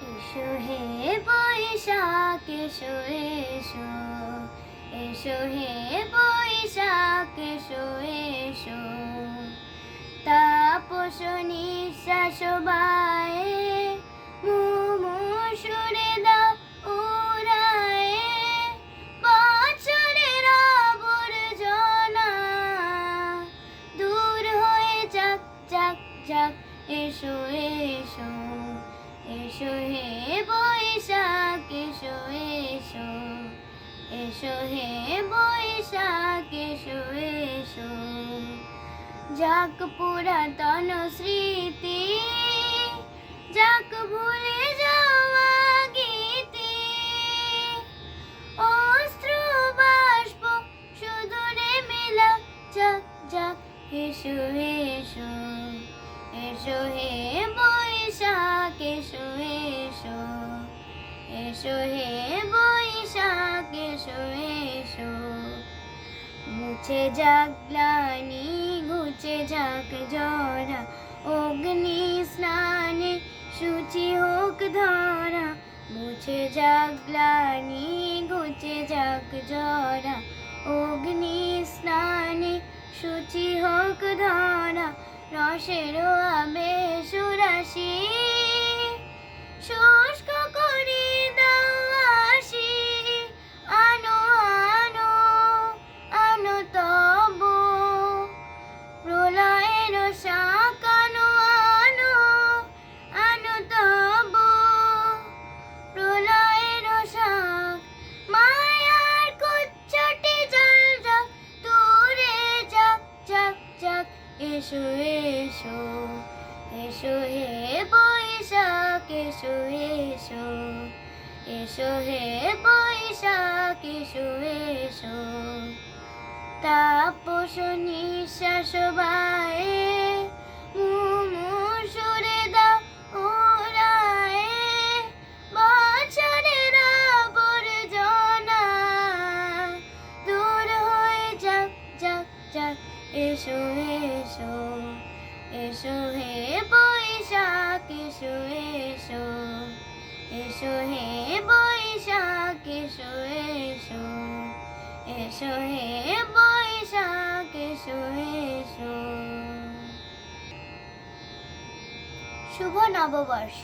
এসো হে বৈশাখ এসো এসো, এসো হে বৈশাখ এসো এসো। তাপস নিঃশ্বাস বায়ে মুমূর্ষুরে দাও উড়ায়ে, বছরের আবর্জনা দূর হয়ে যাক যাক যাক। এসো এসো, এসো হে বৈশাখ এসো এসো, এসো হে বৈশাখ এসো এসো। যাক পুরাতন স্মৃতি, যাক ভুলে যাওয়া গীতি, অশ্রু বাষ্প সুদূরে মেলা যাক যাক। এসো এসো, এসো হে বৈশাখ এসো এসো, এসো হে বৈশাখ এসো এসো। মুছে যাক গ্লানি ঘুচে যাক জরা, অগ্নি স্নানে শুচি হোক ধরা। মুছে যাক গ্লানি ঘুচে যাক জরা, অগ্নি স্নানে শুচি হোক ধরা। রসের আবেশ রাশি শুষ্ক করি দাও আসি, আনো আনো আনো তব প্রলয়ের শাক। আনো আনো আনো তব প্রলয়ের শাক। মায়ার কুচ্ছটি জল যাক দূরে যাক যাক যাক। এসো এসো, এসো হে বৈশাখ এসো এসো, এসো হে বৈশাখ এসো এসো। তাপস নিঃশ্বাস বায়ে মুমূর্ষুরে দাও উড়ায়ে, বছরের আবর্জনা দূর হয়ে যাক যাক যাক। এসো এসো, এসো হে বৈশাখ এসো এসো, এসো হে বৈশাখ এসো এসো, এসো হে বৈশাখ এসো এসো। শুভ নববর্ষ।